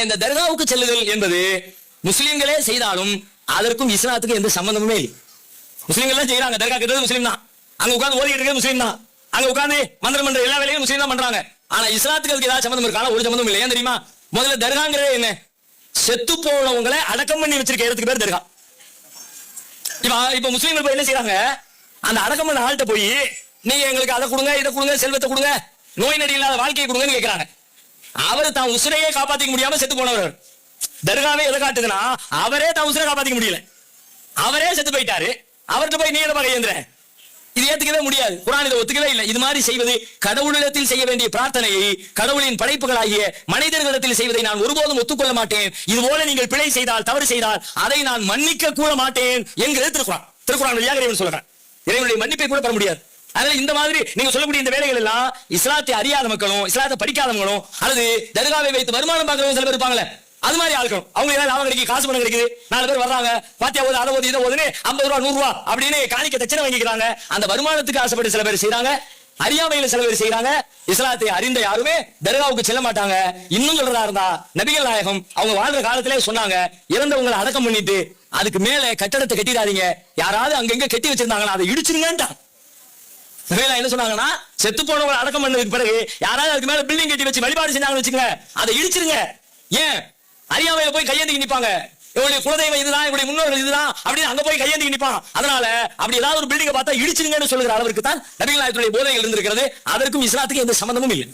இந்த தர்காவுக்கு செல்லுதல் என்பது முஸ்லிம்களே செய்தாலும் அதற்கும் இஸ்லாத்துக்கு எந்த சம்பந்தமுமே இல்லை. முஸ்லிம்கள் தான் செய்யறாங்க, தர்கா கட்டுறது முஸ்லீம் தான், அங்க உட்கார்ந்து ஓதிட்டு இருக்கிறது முஸ்லீம் தான், அங்க உட்கார்ந்து மந்திரம் பண்ற எல்லா வேலையும் முஸ்லீம் தான் பண்றாங்க. ஆனா இஸ்லாத்துக்கு அதுக்கு ஏதாவது சம்பந்தம் இருக்கா? ஒரு சம்பந்தம் இல்லை. ஏன் தெரியுமா? முதல்ல தர்காங்கிறது என்ன? செத்து போனவங்களை அடக்கம் பண்ணி வச்சிருக்க இடத்துக்கு பேர் தர்கா. இப்ப முஸ்லீம்கள் போய் என்ன செய்யறாங்க? அந்த அடக்கம் பண்ண ஆள்கிட்ட போய் நீங்க எங்களுக்கு அதை கொடுங்க, இதை கொடுங்க, செல்வத்தை கொடுங்க, நோய் நடி இல்லாத வாழ்க்கையை கொடுங்கன்னு கேட்கிறாங்க. அவர் தான் உசுரையே காப்பாத்திக்க முடியாம செத்து போனவர். தர்காவே எதை காட்டுதுன்னா அவரே தான் உசுரை காப்பாத்திக்க முடியல, அவரே செத்து போயிட்டாரு. அவர்கிட்ட போய் நீ எதை கையேந்திர? இது ஏத்துக்கவே முடியாது. குர்ஆன் இதை ஒத்துக்கவே இல்லை. இது மாதிரி செய்வது கடவுளிடத்தில் செய்ய வேண்டிய பிரார்த்தனையை கடவுளின் படைப்புகளாகிய மனிதர்களிடத்தில் செய்வதை நான் ஒருபோதும் ஒத்துக்கொள்ள மாட்டேன். இது போல நீங்கள் பிழை செய்தால், தவறு செய்தால் அதை நான் மன்னிக்க கூட மாட்டேன் என்கிறது திருக்குர்ஆன் வழியாக இறைவன் சொல்றான். இறைவனுடைய மன்னிப்பை கூட பெற முடியாது. அதனால இந்த மாதிரி நீங்க சொல்லக்கூடிய இந்த வேலைகள் எல்லாம் இஸ்லாத்தை அறியாத மக்களும் இஸ்லாத்தை படிக்காதவங்களும் அல்லது தர்காவை வைத்து வருமானம் பார்க்கிறவங்க சில பேர் இருப்பாங்களே, அது மாதிரி ஆட்களும் அவங்க ஏதாவது லாபம் கிடைக்குது, காசு பணம் கிடைக்குது, 4 பேர் வர்றாங்க, பாத்தியா ஓது அதை ஓது இதை ஓதுன்னு 50 ரூபா 100 ரூபா அப்படின்னு காணிக்க தட்சணை வாங்கிக்கிறாங்க. அந்த வருமானத்துக்கு ஆசைப்பட்டு சில பேர் செய்யறாங்க, அறியாமையில சில பேர் செய்யறாங்க. இஸ்லாத்தை அறிந்த யாருமே தர்காவுக்கு செல்ல மாட்டாங்க. இன்னும் சொல்றதா இருந்தா நபிகள் நாயகம் அவங்க வாழ்ற காலத்திலே சொன்னாங்க, இறந்தவங்களை அடக்கம் பண்ணிட்டு அதுக்கு மேல கட்டடத்தை கட்டிடாதீங்க, யாராவது அங்கங்க கட்டி வச்சிருந்தாங்கன்னா அதை இடிச்சிருங்கன்றான். என்ன சொன்னாங்கன்னா, செத்து போனவங்களை அடக்கம் பண்ணதுக்கு பிறகு யாராவது அதுக்கு மேல பில்டிங் கட்டி வச்சு வழிபாடு செஞ்சாங்கன்னு வச்சுக்கோங்க, அதை இடிச்சிருங்க. ஏன்? அறியாமையில போய் கையேந்தி நிப்பாங்க, இவருடைய குலதெய்வம் இதுதான், இவருடைய முன்னோர்கள் இதுதான் அப்படின்னு அங்க போய் கையேந்தி நிப்பான். அதனால அப்படி ஏதாவது ஒரு பில்டிங்கை பார்த்தா இடிச்சிருங்கன்னு சொல்லுகிற அளவுக்கு தான் நபிகள் நாயகத்துடைய போதைகள் இருந்திருக்கிறது. அதற்கும் இஸ்லாத்துக்கு எந்த சம்பந்தமும் இல்லை.